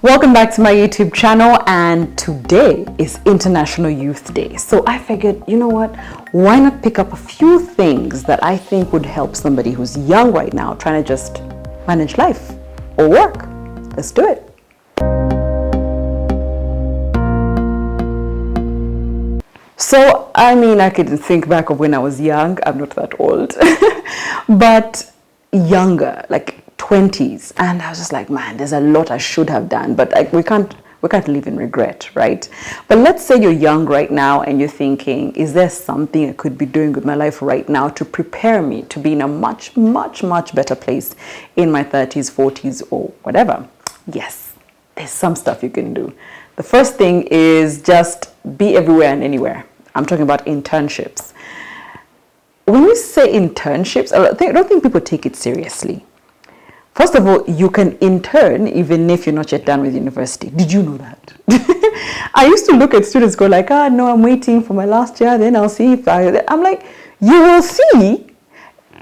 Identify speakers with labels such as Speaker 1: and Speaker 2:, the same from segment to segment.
Speaker 1: Welcome back to my YouTube channel, and today is International Youth Day. So I figured, you know what, why not pick up a few things that I think would help somebody who's young right now trying to just manage life or work. Let's do it. So, I could think back of when I was young. I'm not that old, but younger, like 20s, and I was just like, man, there's a lot I should have done, but we can't live in regret, right? But let's say you're young right now and you're thinking, is there something I could be doing with my life right now to prepare me to be in a much better place in my 30s, 40s, or whatever? Yes, there's some stuff you can do. The first thing is just be everywhere and anywhere. I'm talking about internships. When we say internships, I don't think people take it seriously. First of all, you can intern even if you're not yet done with university. Did you know that? I used to look at students go like, no, I'm waiting for my last year, then I'll see if I'm like, you will see.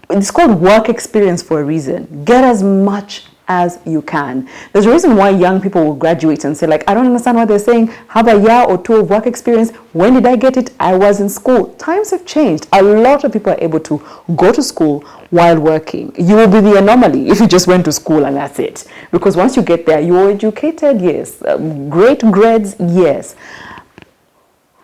Speaker 1: It's called work experience for a reason. Get as much as you can. There's a reason why young people will graduate and say like, I don't understand what they're saying. Have a year or two of work experience. When did I get it? I was in school. Times have changed. A lot of people are able to go to school while working. You will be the anomaly if you just went to school and that's it. Because once you get there, you're educated, yes. Great grades, yes.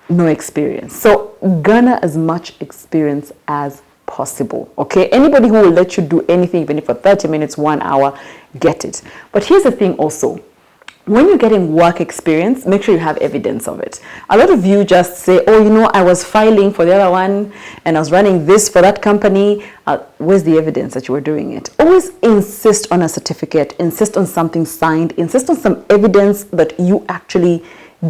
Speaker 1: No experience. So garner as much experience as possible. Okay, anybody who will let you do anything, even if for 30 minutes, 1 hour, get it. But here's the thing also, when you're getting work experience, make sure you have evidence of it. A lot of you just say, oh, you know, I was filing for the other one and I was running this for that company. Where's the evidence that you were doing it? Always insist on a certificate, insist on something signed, insist on some evidence that you actually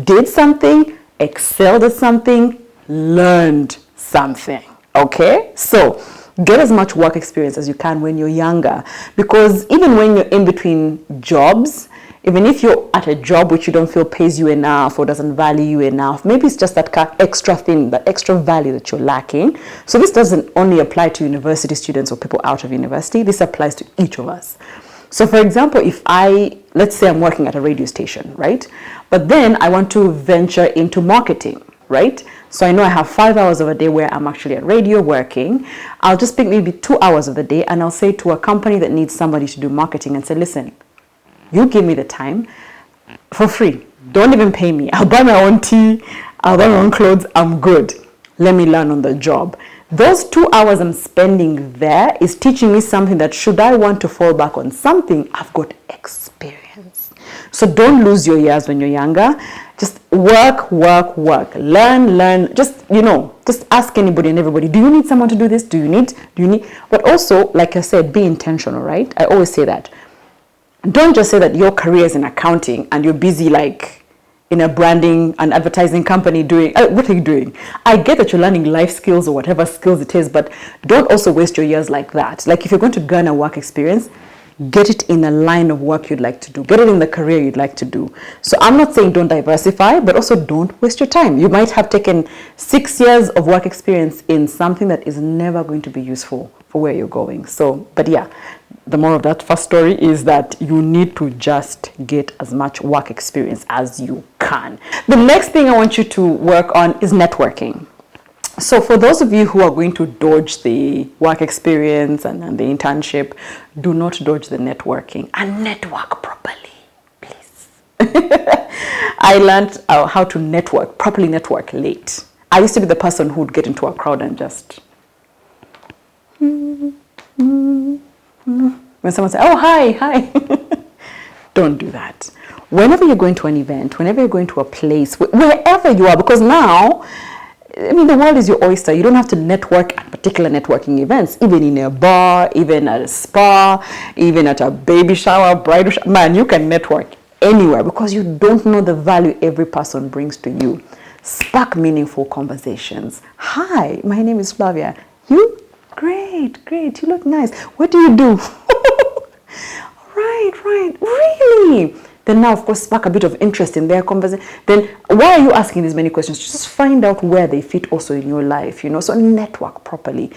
Speaker 1: did something, excelled at something, learned something. Okay, so get as much work experience as you can when you're younger, because even when you're in between jobs, even if you're at a job which you don't feel pays you enough or doesn't value you enough, maybe it's just that extra thing, that extra value that you're lacking. So this doesn't only apply to university students or people out of university, this applies to each of us. So for example, if let's say I'm working at a radio station, right? But then I want to venture into marketing, right? So I know I have 5 hours of a day where I'm actually at radio working. I'll just pick maybe 2 hours of the day and I'll say to a company that needs somebody to do marketing and say, listen, you give me the time for free. Don't even pay me. I'll buy my own tea. I'll buy my own clothes. I'm good. Let me learn on the job. Those 2 hours I'm spending there is teaching me something that should I want to fall back on something, I've got experience. So don't lose your years when you're younger. Just work, learn. Just ask anybody and everybody, do you need someone to do this? Do you need? But also, like I said, be intentional, right? I always say that. Don't just say that your career is in accounting and you're busy like in a branding and advertising company doing, what are you doing? I get that you're learning life skills or whatever skills it is, but don't also waste your years like that. Like if you're going to garner work experience, get it in a line of work you'd like to do. Get it in the career you'd like to do. So I'm not saying don't diversify, but also don't waste your time. You might have taken 6 years of work experience in something that is never going to be useful for where you're going. So, but yeah, the moral of that first story is that you need to just get as much work experience as you can. The next thing I want you to work on is networking. So for those of you who are going to dodge the work experience and the internship, do not dodge the networking and network properly, please. I learned how to properly network late. I used to be the person who would get into a crowd and just... When someone says, oh, hi. Don't do that. Whenever you're going to an event, whenever you're going to a place, wherever you are, because now... the world is your oyster. You don't have to network at particular networking events, even in a bar, even at a spa, even at a baby shower, bridal shower. Man, you can network anywhere because you don't know the value every person brings to you. Spark meaningful conversations. Hi, my name is Flavia. You? Great. You look nice. What do you do? Right. Really? Then now, of course, spark a bit of interest in their conversation. Then why are you asking these many questions? Just find out where they fit also in your life, So network properly.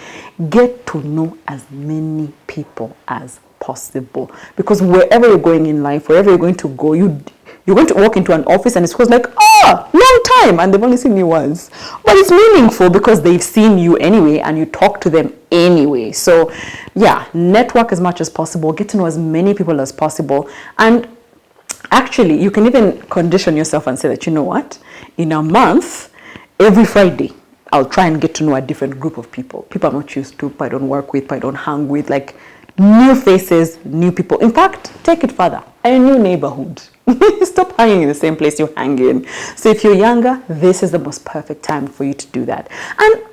Speaker 1: Get to know as many people as possible. Because wherever you're going in life, wherever you're going to go, you You're going to walk into an office and it's like, long time, and they've only seen you once. But it's meaningful because they've seen you anyway and you talk to them anyway. So yeah, network as much as possible, get to know as many people as possible. And actually, you can even condition yourself and say that, you know what, in a month, every Friday, I'll try and get to know a different group of people. People I'm not used to, people I don't work with, people I don't hang with, like new faces, new people. In fact, take it further, a new neighborhood. Stop hanging in the same place you hang in. So if you're younger, this is the most perfect time for you to do that. And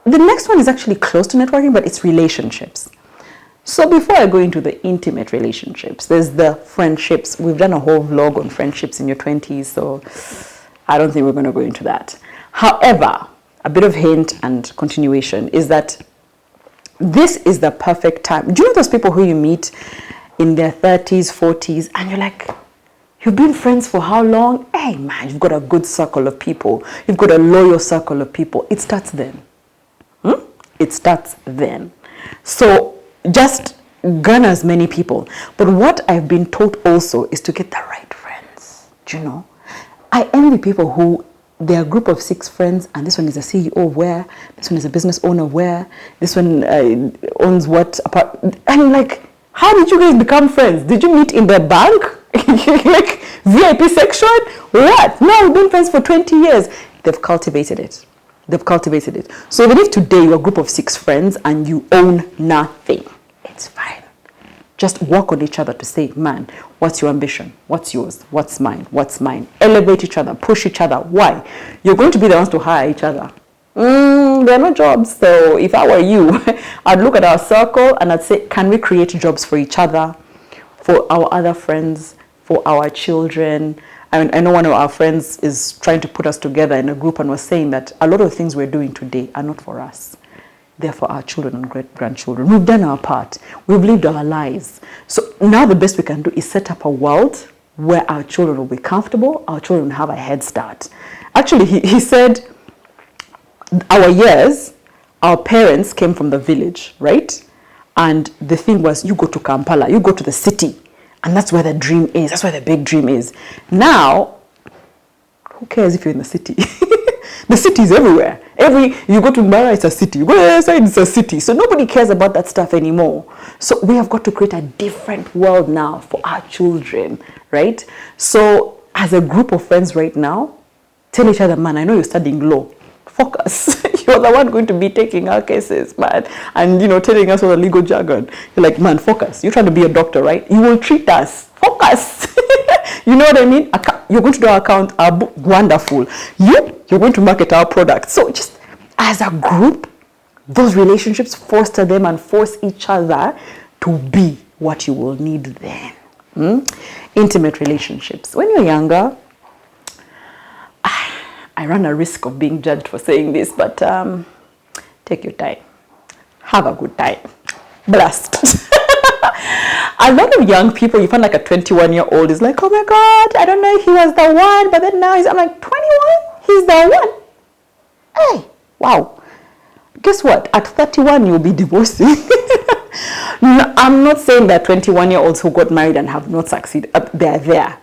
Speaker 1: the next one is actually close to networking, but it's relationships. So before I go into the intimate relationships, there's the friendships. We've done a whole vlog on friendships in your 20s, so I don't think we're going to go into that. However, a bit of hint and continuation is that this is the perfect time. Do you know those people who you meet in their 30s, 40s, and you're like, you've been friends for how long? Hey man, you've got a good circle of people. You've got a loyal circle of people. It starts then. It starts then. So just garner as many people. But what I've been taught also is to get the right friends. Do you know? I envy people who, they're a group of 6 friends, and this one is a CEO where, this one is a business owner where, this one owns what apart. I'm like, how did you guys become friends? Did you meet in the bank? Like VIP section? What? No, we've been friends for 20 years. They've cultivated it. They've cultivated it. So even if today you're a group of 6 friends and you own nothing, it's fine. Just work on each other to say, man, what's your ambition? What's yours? What's mine? What's mine? Elevate each other, push each other. Why? You're going to be the ones to hire each other. There are no jobs. So if I were you, I'd look at our circle and I'd say, can we create jobs for each other, for our other friends, for our children? I know one of our friends is trying to put us together in a group and was saying that a lot of things we're doing today are not for us. They're for our children and great-grandchildren. We've done our part. We've lived our lives. So now the best we can do is set up a world where our children will be comfortable, our children will have a head start. Actually, he said, our years, our parents came from the village, right? And the thing was, you go to Kampala, you go to the city, and that's where the dream is. That's where the big dream is. Now, who cares if you're in the city? The city is everywhere. You go to Mara, it's a city. You go to the other side, it's a city. So nobody cares about that stuff anymore. So we have got to create a different world now for our children, right? So as a group of friends right now, tell each other, man, I know you're studying law. Focus. You're the one going to be taking our cases, man, and telling us all the legal jargon. You're like, man, focus. You're trying to be a doctor, right? You will treat us. Focus. You know what I mean? You're going to do our account, our book, wonderful. You're going to market our product. So just as a group, those relationships foster them and force each other to be what you will need then. Intimate relationships. When you're younger, I run a risk of being judged for saying this, but take your time. Have a good time. Blast. A lot of young people, you find like a 21-year-old is like, oh my God, I don't know if he was the one, but then now I'm like, 21? He's the one? Hey, wow. Guess what? At 31, you'll be divorcing. No, I'm not saying that 21-year-olds who got married and have not succeeded, they're there.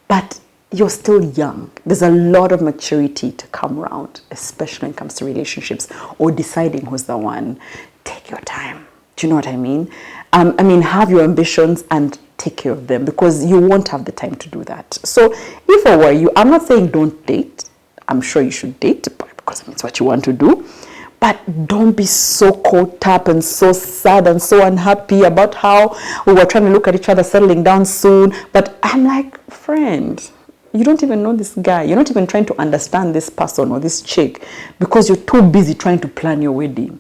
Speaker 1: But you're still young. There's a lot of maturity to come around, especially when it comes to relationships or deciding who's the one. Take your time. Do you know what I mean? Have your ambitions and take care of them because you won't have the time to do that. So if I were you, I'm not saying don't date. I'm sure you should date because it's what you want to do. But don't be so caught up and so sad and so unhappy about how we were trying to look at each other settling down soon. But I'm like, friend, you don't even know this guy. You're not even trying to understand this person or this chick because you're too busy trying to plan your wedding.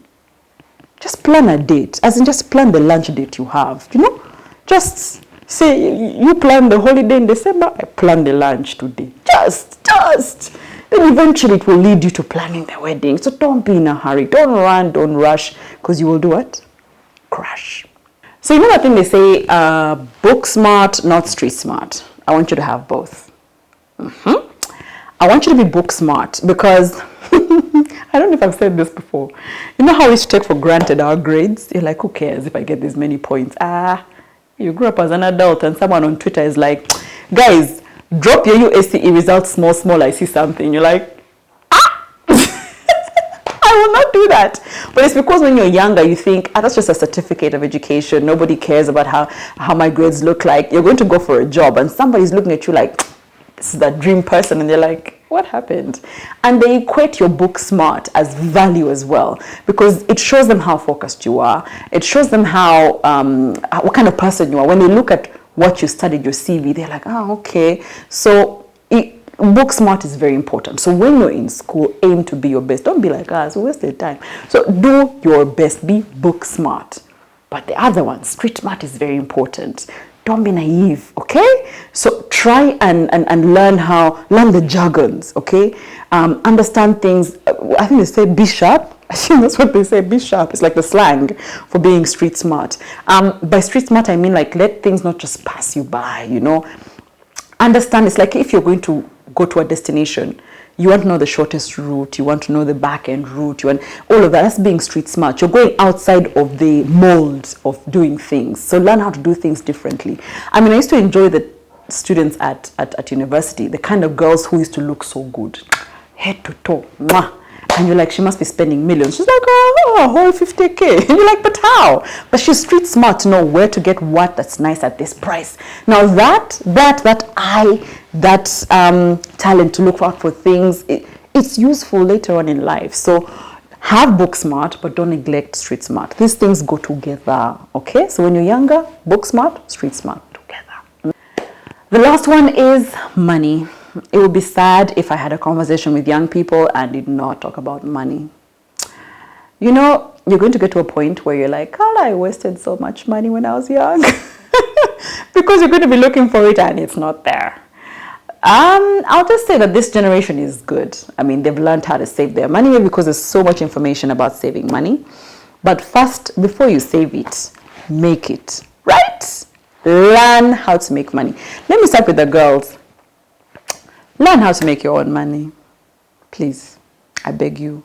Speaker 1: Just plan a date, as in just plan the lunch date you have, Just say, you plan the holiday in December, I plan the lunch today. Just. Then eventually it will lead you to planning the wedding. So don't be in a hurry. Don't run, don't rush, because you will do what? Crash. So you know that thing they say, book smart, not street smart. I want you to have both. I want you to be book smart because I don't know if I've said this before. You know how we take for granted our grades? You're like, who cares if I get this many points? You grew up as an adult and someone on Twitter is like, Guys, drop your USCE results small, I see something. You're like, I will not do that. But it's because when you're younger, you think, that's just a certificate of education. Nobody cares about how my grades look like. You're going to go for a job and somebody's looking at you like, this is that dream person. And they're like, what happened? And they equate your book smart as value as well, because it shows them how focused you are. It shows them how what kind of person you are. When they look at what you studied, your CV, they're like, oh, okay. So book smart is very important. So when you're in school, aim to be your best. Don't be like us, wasted time. So do your best, be book smart. But the other one, street smart, is very important. Don't be naive, okay? So try and learn the jargons, okay? Understand things. I think they say be sharp. I think that's what they say, be sharp. It's like the slang for being street smart. By street smart, I mean like let things not just pass you by, you know? Understand, it's like if you're going to go to a destination, you want to know the shortest route, you want to know the back end route, you want all of that. That's being street smart. You're going outside of the mold of doing things. So learn how to do things differently. I mean, I used to enjoy the students at university, the kind of girls who used to look so good, head to toe, mwah. And you're like, she must be spending millions. She's like, oh, a whole 50K. And you're like, but how? But she's street smart to know where to get what that's nice at this price. Now that talent to look out for things, it's useful later on in life. So have book smart, but don't neglect street smart. These things go together, okay? So when you're younger, book smart, street smart together. The last one is money. It would be sad if I had a conversation with young people and did not talk about money. You know, you're going to get to a point where you're like, oh, I wasted so much money when I was young. Because you're going to be looking for it and it's not there. I'll just say that this generation is good. I mean, they've learned how to save their money because there's so much information about saving money. But first, before you save it, make it, right? Learn how to make money. Let me start with the girls. Learn how to make your own money. Please, I beg you.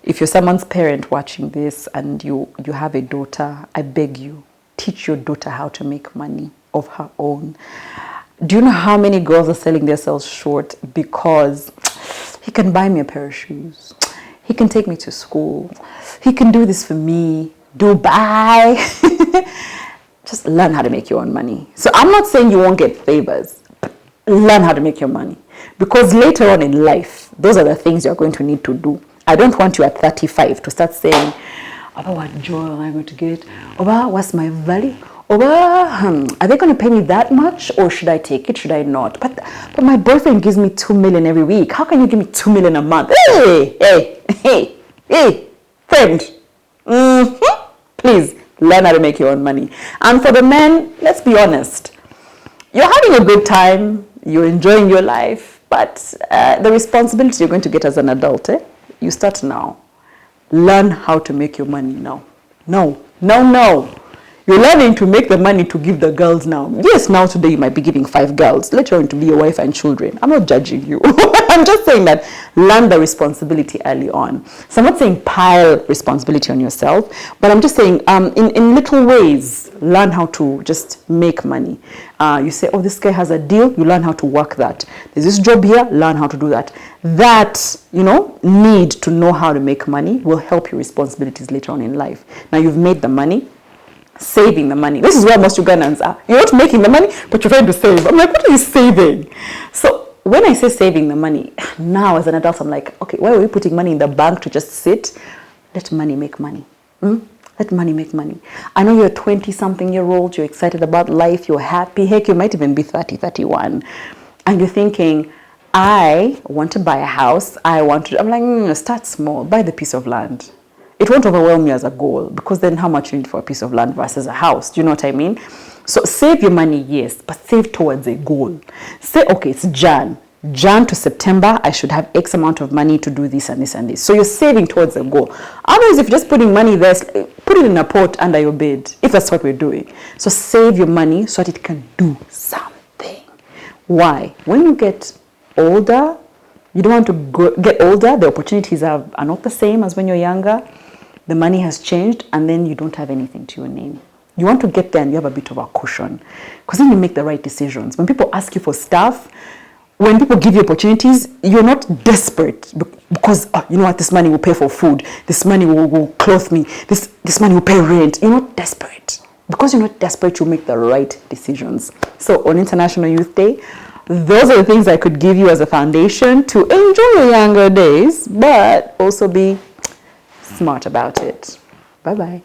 Speaker 1: If you're someone's parent watching this and you have a daughter, I beg you, teach your daughter how to make money of her own. Do you know how many girls are selling themselves short because he can buy me a pair of shoes, he can take me to school, he can do this for me, Dubai. Just learn how to make your own money. So I'm not saying you won't get favors, but learn how to make your money. Because later on in life, those are the things you're going to need to do. I don't want you at 35 to start saying, Oba, what joy am I going to get? Oba, what's my value? Oba, are they going to pay me that much? Or should I take it? Should I not? But my boyfriend gives me 2 million every week. How can you give me 2 million a month? Hey, friend. Please, learn how to make your own money. And for the men, let's be honest. You're having a good time. You're enjoying your life. But the responsibility you're going to get as an adult, you start now. Learn how to make your money now. No. You're learning to make the money to give the girls now. Yes, now today you might be giving 5 girls. Later on to be your wife and children. I'm not judging you. I'm just saying that learn the responsibility early on. So I'm not saying pile responsibility on yourself, but I'm just saying in little ways, learn how to just make money. You say, oh, this guy has a deal. You learn how to work that. There's this job here. Learn how to do that. That, need to know how to make money will help your responsibilities later on in life. Now you've made the money. Saving the money. This is where most Ugandans are. You're not making the money, but you're trying to save. I'm like, what are you saving? So when I say saving the money, now as an adult, I'm like, okay, why are we putting money in the bank to just sit? Let money make money. Let money make money. I know you're a 20-something-year-old, you're excited about life, you're happy. Heck, you might even be 30, 31. And you're thinking, I want to buy a house. I'm like, start small. Buy the piece of land. It won't overwhelm you as a goal, because then how much you need for a piece of land versus a house? Do you know what I mean? So save your money, yes, but save towards a goal. Say, okay, it's Jan to September, I should have X amount of money to do this and this and this. So you're saving towards a goal. Otherwise, if you're just putting money there, put it in a pot under your bed, if that's what we're doing. So save your money so that it can do something. Why? When you get older, you don't want to get older, the opportunities are not the same as when you're younger. The money has changed, and then you don't have anything to your name. You want to get there and you have a bit of a cushion, because then you make the right decisions. When people ask you for stuff, when people give you opportunities, you're not desperate because, oh, you know what, this money will pay for food, this money will clothe me, this money will pay rent. You're not desperate. Because you're not desperate, you make the right decisions. So on International Youth Day, those are the things I could give you as a foundation to enjoy your younger days, but also be smart about it. Bye-bye.